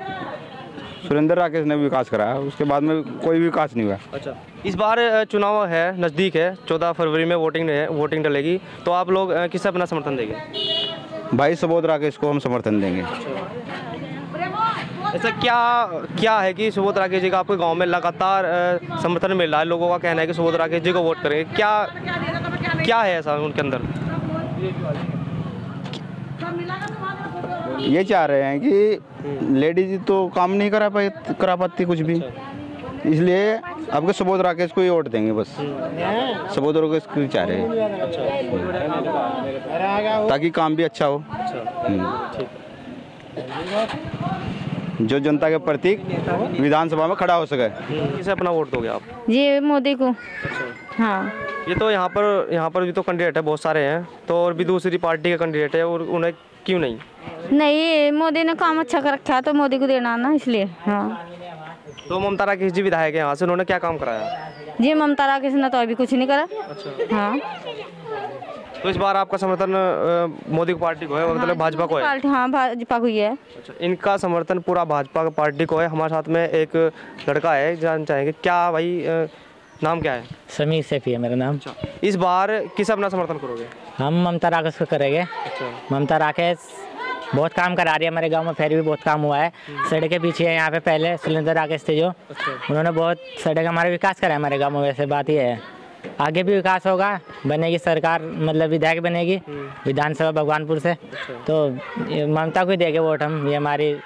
सुरेंद्र राकेश ने विकास कराया, उसके बाद में कोई विकास नहीं हुआ। अच्छा, इस बार चुनाव है, नज़दीक है, 14 फरवरी में वोटिंग डलेगी, तो आप लोग किसे अपना समर्थन देंगे? भाई सबोध राकेश को हम समर्थन देंगे। ऐसा क्या है कि सुबोध राकेश जी का आपके गांव में लगातार समर्थन मिल रहा है, लोगों का कहना है कि सुबोध राकेश जी को वोट करेंगे, क्या है ऐसा उनके अंदर? ये चाह रहे हैं कि लेडीज तो काम नहीं करा पाती कुछ भी, इसलिए आपके सुबोध राकेश को ही वोट देंगे। बस सुबोध राकेश को चाह रहे हैं ताकि काम भी अच्छा हो। जो जनता के प्रतीक विधानसभा में खड़ा हो सके। किसे अपना वोट दोगे आप? ये मोदी को। हाँ। ये तो यहाँ पर भी तो कैंडिडेट है, बहुत सारे हैं, तो और भी दूसरी पार्टी के कैंडिडेट है, और उन्हें क्यों नहीं? नहीं, मोदी ने काम अच्छा कर रखा है तो मोदी को देना ना, इसलिए। हाँ। तो ममता राकेश जी विधायक है यहाँ से, उन्होंने क्या काम कराया? जी ममता राकेश ने तो अभी कुछ नहीं करा। अच्छा। हाँ। तो इस बार आपका समर्थन मोदी पार्टी को है, मतलब भाजपा को है? हाँ, भाजपा को ही है। अच्छा, इनका समर्थन पूरा भाजपा पार्टी को है। हमारे साथ में एक लड़का है, जानना चाहेंगे क्या भाई, नाम क्या है? समीर सैफी है मेरा नाम। अच्छा, इस बार किस अपना समर्थन करोगे? हम ममता राकेश को करेंगे। अच्छा। ममता राकेश बहुत काम करा रही है हमारे गांव में, फिर भी बहुत काम हुआ है। सड़क के पीछे है यहाँ पे, पहले सुरेंद्र राकेश थे जो। अच्छा। उन्होंने बहुत सड़क हमारे विकास करा है हमारे गाँव में। वैसे बात ये है, आगे भी विकास होगा, बनेगी सरकार, मतलब विधायक बनेगी विधानसभा भगवानपुर से। तो ममता को ही देंगे वोट हम। ये हमारी,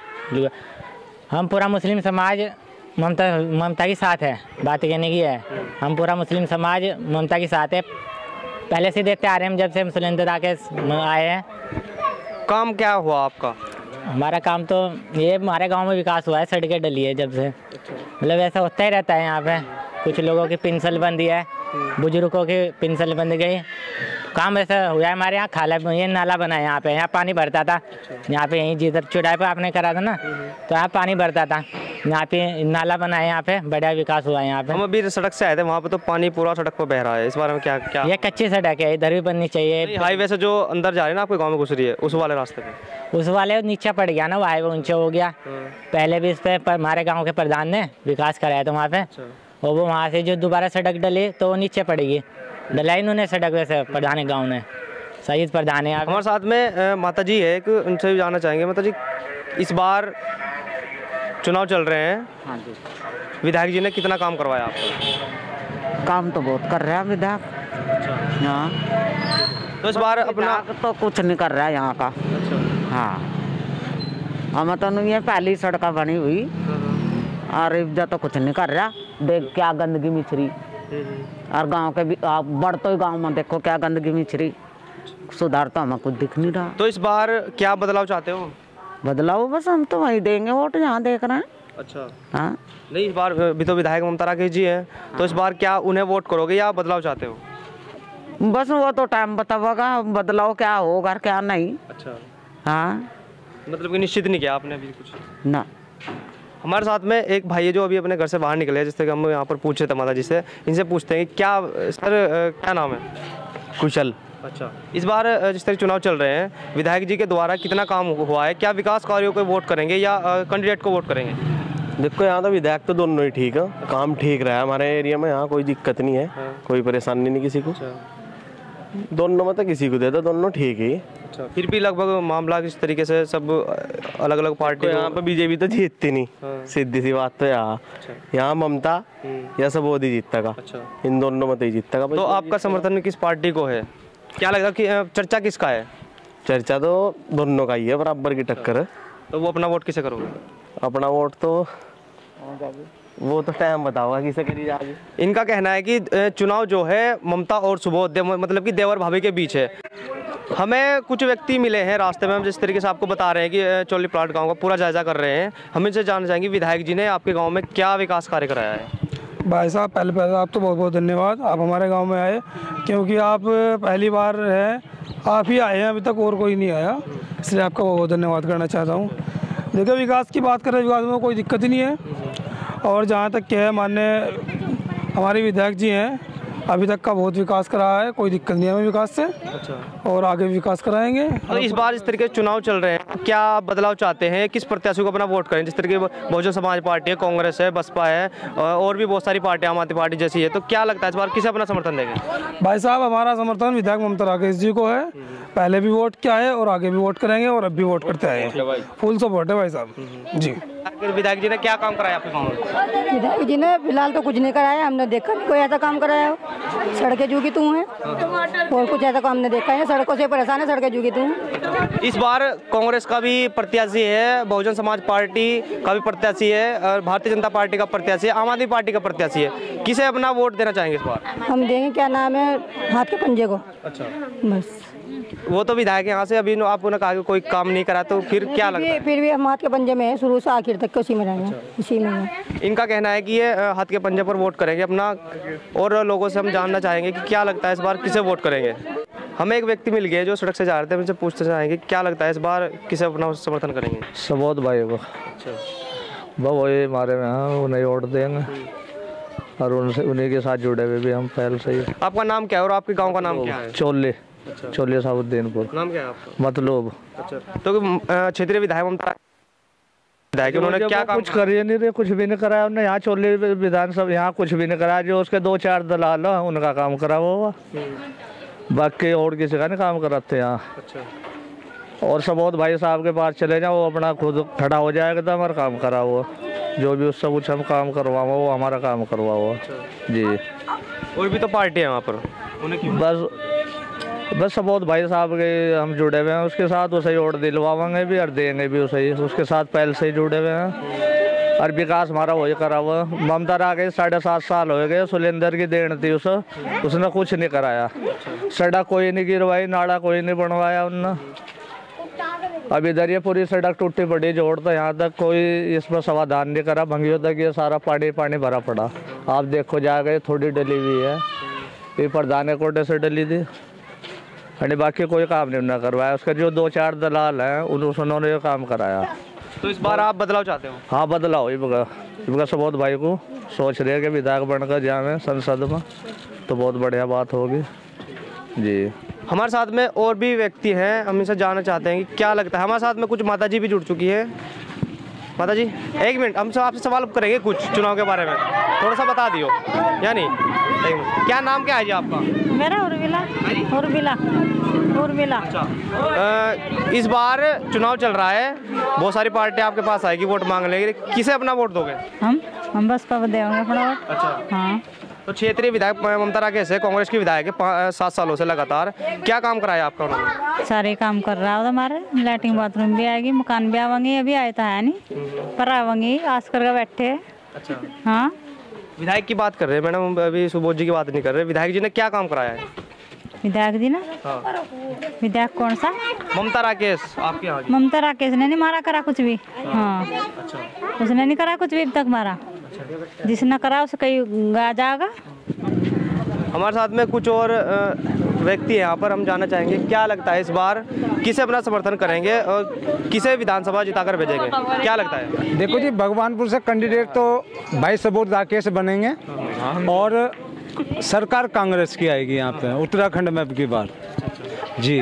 हम पूरा मुस्लिम समाज ममता के साथ है। बात कहने की है, हम पूरा मुस्लिम समाज ममता के साथ है, पहले से देखते आ रहे हैं हम, जब से हम सुरेंद्र राकेश आए हैं। काम क्या हुआ आपका? हमारा काम तो ये, हमारे गांव में विकास हुआ है, सड़कें डली है जब से। मतलब ऐसा होता ही रहता है यहाँ पे। कुछ लोगों की पेंशन बंद है, बुजुर्गों की पेंशन बंद गई। काम ऐसा हुआ है हमारे यहाँ। खाला ये नाला बना है यहाँ पे, यहाँ पानी भरता था। यहाँ पे यहीं जिधर चौराहे पे आपने करा था ना, तो यहाँ पानी भरता था। यहाँ पे नाला बना है, यहाँ पे बढ़िया विकास हुआ है यहाँ पे। हम अभी सड़क से आए थे, वहाँ पे तो पानी पूरा सड़क पर बह रहा है। इस बारे में क्या? ये कच्ची सड़क है, इधर भी बननी चाहिए। हाईवे से जो अंदर जा रहे हैं ना, आपके गाँव में घुस रही है, उस वाले रास्ते पे। उस वाले नीचे पड़ गया ना, वो हाईवे ऊंचा हो गया। पहले भी इस पे हमारे गाँव के प्रधान ने विकास कराया था वहाँ पे, और वो वहाँ से जो दोबारा सड़क डली तो वो नीचे पड़ेगी। डलाई इन्होंने सड़क, वैसे प्रधान गाँव ने, शहीद प्रधान है। हमारे साथ में माता जी है, एक उनसे भी जानना चाहेंगे। माता जी, इस बार चुनाव चल रहे हैं। हाँ जी। विधायक जी ने कितना काम करवाया आपको? काम तो बहुत कर रहा है विधायक। हाँ। तो इस बार अपना तो कुछ नहीं कर रहा है यहाँ का। हाँ, हम तो नहीं है, पहली सड़क बनी हुई, और इधर तो कुछ नहीं कर रहा। देख क्या गंदगी मिचरी, और गांव के भी आप बढ़ते ही गांव में देखो क्या गंदगी मिचरी। सुधार तो हमें कुछ दिख नहीं रहा। तो इस बार क्या बदलाव चाहते हो? बदलाव बस हम तो वहीं देंगे वोट जहाँ देख रहे हैं। अच्छा। हाँ। नहीं, इस बार भी तो विधायक ममता राकेश जी हैं, तो इस बार क्या उन्हें वोट करोगे या बदलाव चाहते हो? बस वो तो टाइम बतावेगा बदलाव क्या होगा क्या नहीं। अच्छा। हाँ, मतलब कि निश्चित नहीं किया आपने अभी कुछ ना। हमारे साथ में एक भाई है जो अभी अपने घर से बाहर निकले हैं, जिससे हम यहाँ पर पूछे थे माता जी से। इनसे पूछते हैं कि क्या सर, क्या नाम है? कुशल। अच्छा, इस बार जिस तरह चुनाव चल रहे हैं, विधायक जी के द्वारा कितना काम हुआ है? क्या विकास कार्यों को वोट करेंगे या कैंडिडेट को वोट करेंगे? देखो यहाँ तो विधायक तो दोनों ही ठीक है, काम ठीक रहा है हमारे एरिया में, यहाँ कोई दिक्कत नहीं है। कोई परेशानी नहीं किसी को। दोनों में तो किसी को दे दो, दोनों ठीक ही। अच्छा, फिर भी लगभग मामला किस तरीके से सब अलग अलग पार्टी, यहाँ पे बीजेपी तो जीतती नहीं। सीधी सी बात तो यहाँ ममता या सब मोदी जीतता का। इन दोनों में तो ही जीतता का। तो आपका समर्थन किस पार्टी को है? क्या लगता है कि चर्चा किसका है? चर्चा तो दोनों का ही है, बराबर की टक्कर है। तो वो अपना वोट किसे करोगे? अपना वोट तो वो तो टाइम बताओगा किसे करी जाएगी। इनका कहना है कि चुनाव जो है ममता और सुबोध, मतलब कि देवर भाभी के बीच है। हमें कुछ व्यक्ति मिले हैं रास्ते में, हम जिस तरीके से आपको बता रहे हैं कि चोली प्लाट गांव का पूरा जायजा कर रहे हैं। हम इनसे जानना चाहेंगे विधायक जी ने आपके गांव में क्या विकास कार्य कराया है? भाई साहब, पहले आप तो बहुत बहुत धन्यवाद, आप हमारे गांव में आए, क्योंकि आप पहली बार हैं, आप ही आए हैं, अभी तक और कोई नहीं आया, इसलिए आपका बहुत बहुत धन्यवाद करना चाहता हूँ। देखिए, विकास की बात करें, विकास में कोई दिक्कत ही नहीं है, और जहाँ तक क्या है, माननीय हमारे विधायक जी हैं, अभी तक का बहुत विकास करा है, कोई दिक्कत नहीं है हमें विकास से। अच्छा। और आगे विकास कराएंगे। तो इस बार इस तरीके से चुनाव चल रहे हैं, क्या बदलाव चाहते हैं? किस प्रत्याशी को अपना वोट करें? जिस तरीके बहुजन समाज पार्टी है, कांग्रेस है, बसपा है, और भी बहुत सारी पार्टियां, आम आदमी पार्टी जैसी है, तो क्या लगता है इस बार किसे अपना समर्थन देंगे? भाई साहब, हमारा समर्थन विधायक ममता राकेश जी को है, पहले भी वोट किया है और आगे भी वोट करेंगे, और अब भी वोट करते आए हैं। फुल सपोर्ट है भाई साहब जी। विधायक जी ने क्या काम कराया आपके गाँव में? विधायक जी ने फिलहाल तो कुछ नहीं कराया, हमने देखा नहीं कोई ऐसा काम कराया हो। सड़कें जूगी तू है, और कुछ ऐसा काम नहीं देखा है, सड़कों से परेशान है, सड़कें जूगी तू। इस बार कांग्रेस का भी प्रत्याशी है, बहुजन समाज पार्टी का भी प्रत्याशी है, और भारतीय जनता पार्टी का प्रत्याशी है, आम आदमी पार्टी का प्रत्याशी है। किसे अपना वोट देना चाहेंगे इस बार? हम देंगे, क्या नाम है, हाथ के पंजे को। अच्छा, बस। वो तो विधायक यहाँ से, अभी आपने कहा कि कोई काम नहीं करा, तो फिर क्या लगता है? फिर भी हम हाथ के पंजे में है, शुरू से आखिर तक उसी में रहेंगे, उसी में है। इनका कहना है कि ये हाथ के पंजे पर वोट करेंगे अपना, और लोगों से हम जानना चाहेंगे कि क्या लगता है इस बार किसे वोट करेंगे। हमें एक व्यक्ति मिल गए जो सड़क से जा रहे थे, उनसे पूछते चाहेंगे क्या लगता है इस बार किसे अपना समर्थन करेंगे। सबोध भाई को वही हमारे में उन्हें वोट देंगे, और उनसे उन्हीं के साथ जुड़े हुए भी हम पहले से ही। आपका नाम क्या है और आपके गांव का नाम क्या है? चोले, चोले साबुद्दीनपुर। नाम क्या है आपका? मतलब तो क्षेत्रीय विधायक ममता विधायक उन्होंने क्या काम कुछ कर नहीं रहे, कुछ भी नहीं कराया उन्होंने यहाँ चोले विधानसभा, यहाँ कुछ भी नहीं कराया। जो उसके 2-4 दलाल उनका काम करा हुआ, बाकी और किसी का नहीं काम कराते यहाँ। और सबोध भाई साहब के पास चले जाओ, वो अपना खुद खड़ा हो जाएगा तो हमारा काम करा हुआ, जो भी उससे कुछ हम काम करवा हुआ वो हमारा काम करवा हुआ जी। और भी तो पार्टी है वहाँ पर, बस सबोध भाई साहब के हम जुड़े हुए हैं उसके साथ, उसे वोट दिलवाएंगे भी और देंगे भी उसे, उसके साथ पहले से ही जुड़े हुए हैं। और विकास हमारा वही करा हुआ। ममता राके 7.5 साल हो गए, सुलेंदर की देन थी उसने कुछ नहीं कराया, सड़क कोई नहीं गिरवाई, नाला कोई नहीं बनवाया उनने। अब इधर ये पूरी सड़क टूटी पड़ी जोड़, तो यहाँ तक कोई इस पर समाधान नहीं करा। भंगियों तक ये सारा पानी भरा पड़ा, आप देखो जाके थोड़ी डली हुई है, ये प्रधान कोटे से डली थी, यानी बाकी कोई काम नहीं उन्होंने करवाया। उसके जो 2-4 दलाल हैं उन्होंने ये काम कराया। तो इस बार आप बदलाव चाहते हो? हाँ बदलाव, इनका सबोध भाई को सोच रहे कि विधायक बनकर जाए संसद में, तो बहुत बढ़िया बात होगी जी। हमारे साथ में और भी व्यक्ति हैं, हम इनसे जानना चाहते हैं कि क्या लगता है। हमारे साथ में कुछ माता जी भी जुड़ चुकी है। माता जी एक मिनट, हम आपसे सवाल करेंगे कुछ चुनाव के बारे में, थोड़ा सा बता दियो। यानी क्या नाम क्या है जी आपका? मेरा उर्मिला। इस बार चुनाव चल रहा है, बहुत सारी पार्टी आपके पास आएगी वोट मांग लेगी, किसे अपना वोट दोगे? हम बसपा को देंगे अपना वोट। अच्छा हाँ। तो क्षेत्रीय विधायक ममता राकेश है, कांग्रेस की विधायक है 7 सालों से लगातार, क्या काम कराया आपका उन्होंने? सारे काम कर रहा है हमारे, लैट्रिन बाथरूम भी आएगी, मकान भी आवेंगे, अभी आए तो है नहीं पर आवेंगे, आज कर बैठे। अच्छा हाँ। विधायक की बात कर रहे हैं मैडम, अभी सुबोध जी की बात नहीं कर रहे। विधायक जी ने क्या काम कराया है? विधायक जी ना? हाँ। विधायक कौन सा? ममता राकेश आपके यहाँ? ममता राकेश ने नहीं मारा करा कुछ भी। हाँ। अच्छा। उसने नहीं करा कुछ भी अब तक मारा, जिसने करा उसे कहीं गा जाएगा। हमारे साथ में कुछ और व्यक्ति है यहाँ पर, हम जानना चाहेंगे क्या लगता है इस बार किसे अपना समर्थन करेंगे और किसे विधानसभा जिताकर भेजेंगे, क्या लगता है? देखो जी, भगवानपुर से कैंडिडेट तो भाई सबोध राकेश बनेंगे, और सरकार कांग्रेस की आएगी यहाँ पे उत्तराखंड में अब की बार जी।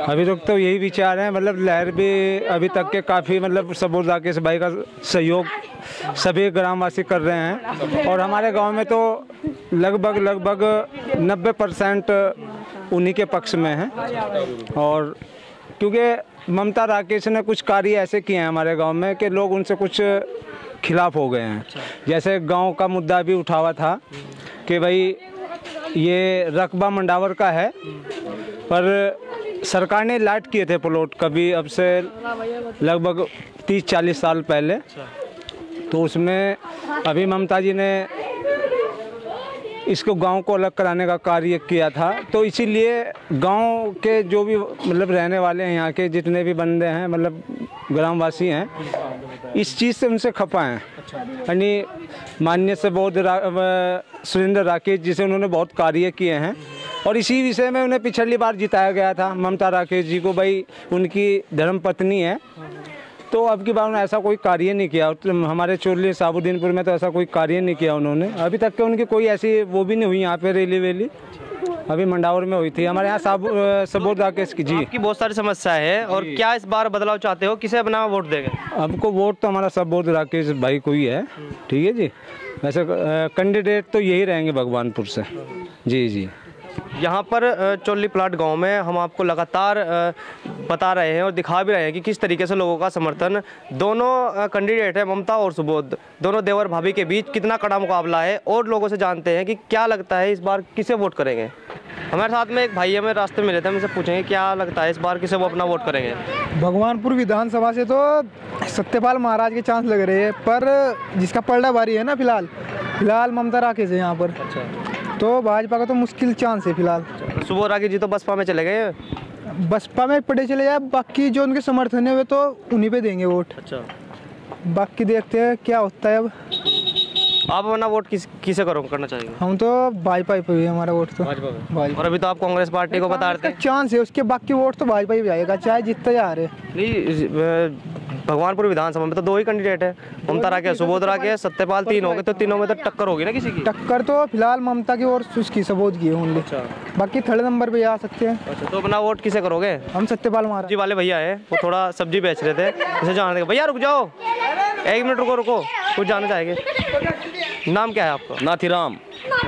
अभी तक तो यही विचार है, मतलब लहर भी अभी तक के काफ़ी, मतलब सबोध राकेश भाई का सहयोग सभी ग्रामवासी कर रहे हैं, और हमारे गांव में तो लगभग 90% उन्हीं के पक्ष में है। और क्योंकि ममता राकेश ने कुछ कार्य ऐसे किए हैं हमारे गांव में कि लोग उनसे कुछ खिलाफ हो गए हैं। जैसे गांव का मुद्दा भी उठा हुआ था कि भाई ये रकबा मंडावर का है, पर सरकार ने लाट किए थे प्लॉट कभी, अब से लगभग 30-40 साल पहले, तो उसमें अभी ममता जी ने इसको गांव को अलग कराने का कार्य किया था। तो इसीलिए गांव के जो भी मतलब रहने वाले हैं, यहाँ के जितने भी बंदे हैं, मतलब ग्रामवासी हैं, इस चीज़ से उनसे खपा हैं। यानी माननीय सबोध सुरेंद्र राकेश जी से उन्होंने बहुत कार्य किए हैं, और इसी विषय में उन्हें पिछली बार जिताया गया था ममता राकेश जी को, भाई उनकी धर्मपत्नी है। तो अब की बार उन्होंने ऐसा कोई कार्य नहीं किया, हमारे चोली साबुद्दीनपुर में तो ऐसा कोई कार्य नहीं किया उन्होंने अभी तक के। उनकी कोई ऐसी वो भी नहीं हुई यहाँ पे रैली वेली, अभी मंडावर में हुई थी हमारे यहाँ सबोध राकेश की जी। आपकी बहुत सारी समस्या है, और क्या इस बार बदलाव चाहते हो, किसे अपना वोट देंगे? आपको वोट तो हमारा सबोध राकेश भाई को ही है, ठीक है जी। वैसे कैंडिडेट तो यही रहेंगे भगवानपुर से जी। यहाँ पर चोली प्लाट गांव में हम आपको लगातार बता रहे हैं और दिखा भी रहे हैं कि किस तरीके से लोगों का समर्थन, दोनों कैंडिडेट है ममता और सुबोध, दोनों देवर भाभी के बीच कितना कड़ा मुकाबला है, और लोगों से जानते हैं कि क्या लगता है इस बार किसे वोट करेंगे। हमारे साथ में एक भाई हमें रास्ते में मिले थे, हम इनसे पूछेंगे क्या लगता है इस बार किसे वो अपना वोट करेंगे। भगवानपुर विधानसभा से तो सत्यपाल महाराज के चांस लग रहे हैं, पर जिसका पलड़ा भारी है ना फिलहाल ममता राकेश है यहाँ पर। तो भाजपा का तो मुश्किल चांस है फिलहाल। सुबोध राकेश जी तो बसपा में चले गए। बसपा में पड़े चले जाए, बाकी जो उनके समर्थन है वे तो उन्हीं पे देंगे वोट। अच्छा, बाकी देखते हैं क्या होता है। अब आप अपना वोट किसे करना चाहेंगे? हम तो भाजपा पे है हमारा वोट तो। और अभी तो आप कांग्रेस पार्टी को बता रहे थे। चांस है उसके, बाकी वोट तो भाजपा ही जाएगा चाहे जितने जा रहे। नहीं, भगवानपुर विधानसभा में तो 2 ही कैंडिडेट है, ममता राकेश, सुबोध राकेश, सत्यपाल, 3 हो गए, तो तीनों में तो टक्कर होगी ना किसी की। टक्कर तो फिलहाल ममता की और उसकी सबोध की है ओनली। बाकी 3rd नंबर पे आ सकते हैं। अच्छा, तो अपना वोट किसे करोगे? हम सत्यपाल महाराज जी वाले भैया है, वो थोड़ा सब्जी बेच रहे थे, उसे जान देगा। भैया रुक जाओ, 1 मिनट रुको, कुछ जानना चाहेंगे? नाम क्या है आपका? नाथीराम।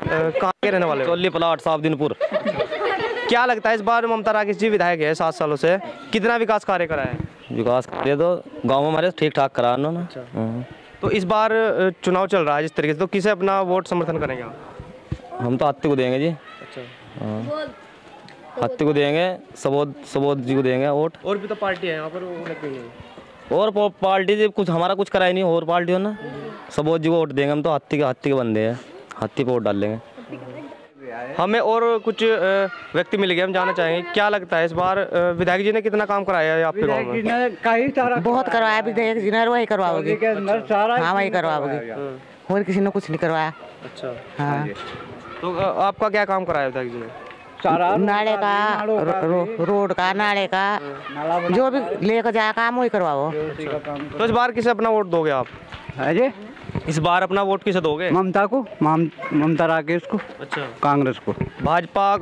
कहाँ के रहने वाले? चोली प्लाट साहबदीनपुर। क्या लगता है इस बार ममता राकेश जी विधायक है 7 सालों से, कितना विकास कार्य करा है? विकास कार्य तो गांव में हमारे ठीक ठाक करा उन्होंने। तो इस बार चुनाव चल रहा है जिस तरीके से, तो किसे अपना वोट समर्थन करेंगे आप? हम तो हत्ती को देंगे जी। अच्छा, हत्ती को देंगे, सबोध जी को देंगे वोट। और भी तो पार्टी है यहाँ पर, और पार्टी जी कुछ हमारा कुछ कराई नहीं, और पार्टी हो ना, सबोध जी को वोट देंगे हम तो। हत्ती के बंदे हैं, हत्ती को वोट डाल देंगे। हमें और कुछ व्यक्ति मिल गए, हम जानना चाहेंगे क्या लगता है इस बार विधायक जी ने कितना काम कराया है आपके गांव में? बहुत करवाया विधायक जी ने, वही करवाओगे। हाँ, वही करवाओगे, और किसी ने कुछ नहीं करवाया। अच्छा, हाँ। तो आपका क्या काम कराया विधायक जी ने? नाले का, रोड का, नाले का, जो भी लेकर जाए काम वही करवाओ। तो इस बार किसे अपना वोट दोगे आप? अजय, इस बार अपना वोट किसे दोगे? ममता को, ममता राकेश को। अच्छा, कांग्रेस को। भाजपा,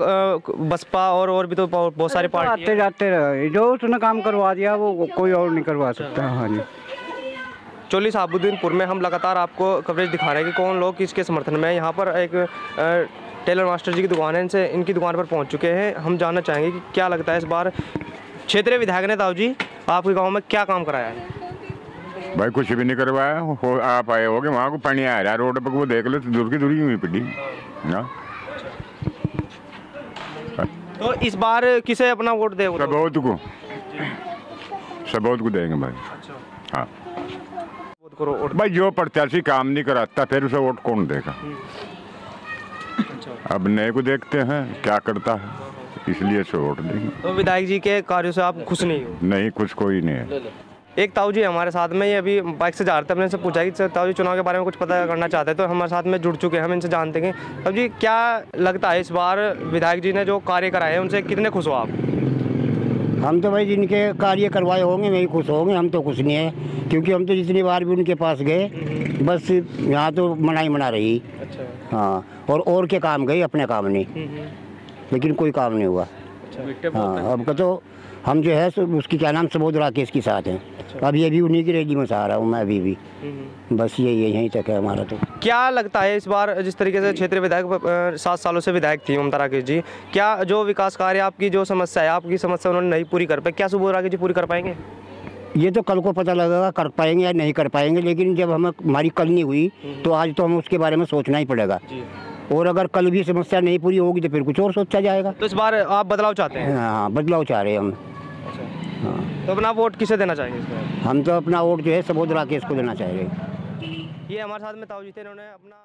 बसपा और भी तो बहुत सारी पार्टी आते जाते रहे, जो उसने काम करवा दिया वो कोई और नहीं करवा सकता। हाँ जी। चोली साहबुद्दीनपुर में हम लगातार आपको कवरेज दिखा रहे हैं कि कौन लोग किसके समर्थन में। यहाँ पर एक टेलर मास्टर जी की दुकान है, इनकी दुकान पर पहुँच चुके हैं। हम जानना चाहेंगे कि क्या लगता है इस बार क्षेत्रीय विधायक ने ताऊ जी आपके गाँव में क्या काम कराया है? भाई कुछ भी नहीं करवाया। आप आए होगे वहाँ को पानी आ रहा है रोड पर, वो देख लो, दूर की दूरी हुई पड़ी ना। तो इस बार किसे अपना वोट दे? सबोध को देंगे भाई। हाँ भाई, जो प्रत्याशी काम नहीं कराता फिर उसे वोट कौन देगा? अब नए को देखते हैं क्या करता है, इसलिए से वोट देंगे। तो विधायक जी के कार्यों से आप खुश नहीं हो? नहीं, कुछ कोई नहीं है। एक ताऊ जी हमारे साथ में, ये अभी बाइक से जा रहे थे, अपने से पूछा कि ताऊ जी चुनाव के बारे में कुछ पता करना चाहते हैं, तो हमारे साथ में जुड़ चुके हैं, हम इनसे जानते हैं। ताऊ जी क्या लगता है इस बार विधायक जी ने जो कार्य कराए हैं उनसे कितने खुश हो आप? हम तो भाई जिनके कार्य करवाए होंगे वही खुश होंगे, हम तो खुश नहीं है, क्योंकि हम तो जितनी बार भी उनके पास गए बस यहाँ तो मनाई मना रही। अच्छा। हाँ, और के काम गए, अपने काम नहीं, लेकिन कोई काम नहीं हुआ। हाँ, अब तो हम जो है उसकी क्या नाम, सबोध राकेश के साथ हैं। अभी उन्हीं की रैली में से आ रहा हूँ मैं अभी भी। बस यहीं तक है हमारा। तो क्या लगता है इस बार जिस तरीके से क्षेत्रीय विधायक 7 सालों से विधायक थी ममता राकेश जी, क्या जो विकास कार्य आपकी जो समस्या है, आपकी समस्या उन्होंने नहीं पूरी कर पाई, क्या सुबोध राकेश जी पूरी कर पाएंगे? ये तो कल को पता लगेगा कर पाएंगे या नहीं कर पाएंगे, लेकिन जब हमारी कल नहीं हुई तो आज तो हमें उसके बारे में सोचना ही पड़ेगा। और अगर कल भी समस्या नहीं पूरी होगी तो फिर कुछ और सोचा जाएगा। तो इस बार आप बदलाव चाहते हैं? हाँ, बदलाव चाह रहे हैं हम। हाँ। तो अपना वोट किसे देना चाहेंगे इसमें? हम तो अपना वोट जो है सबोध राकेश को देना चाह रहे हैं। ये हमारे साथ में ताऊ जी थे, इन्होंने अपना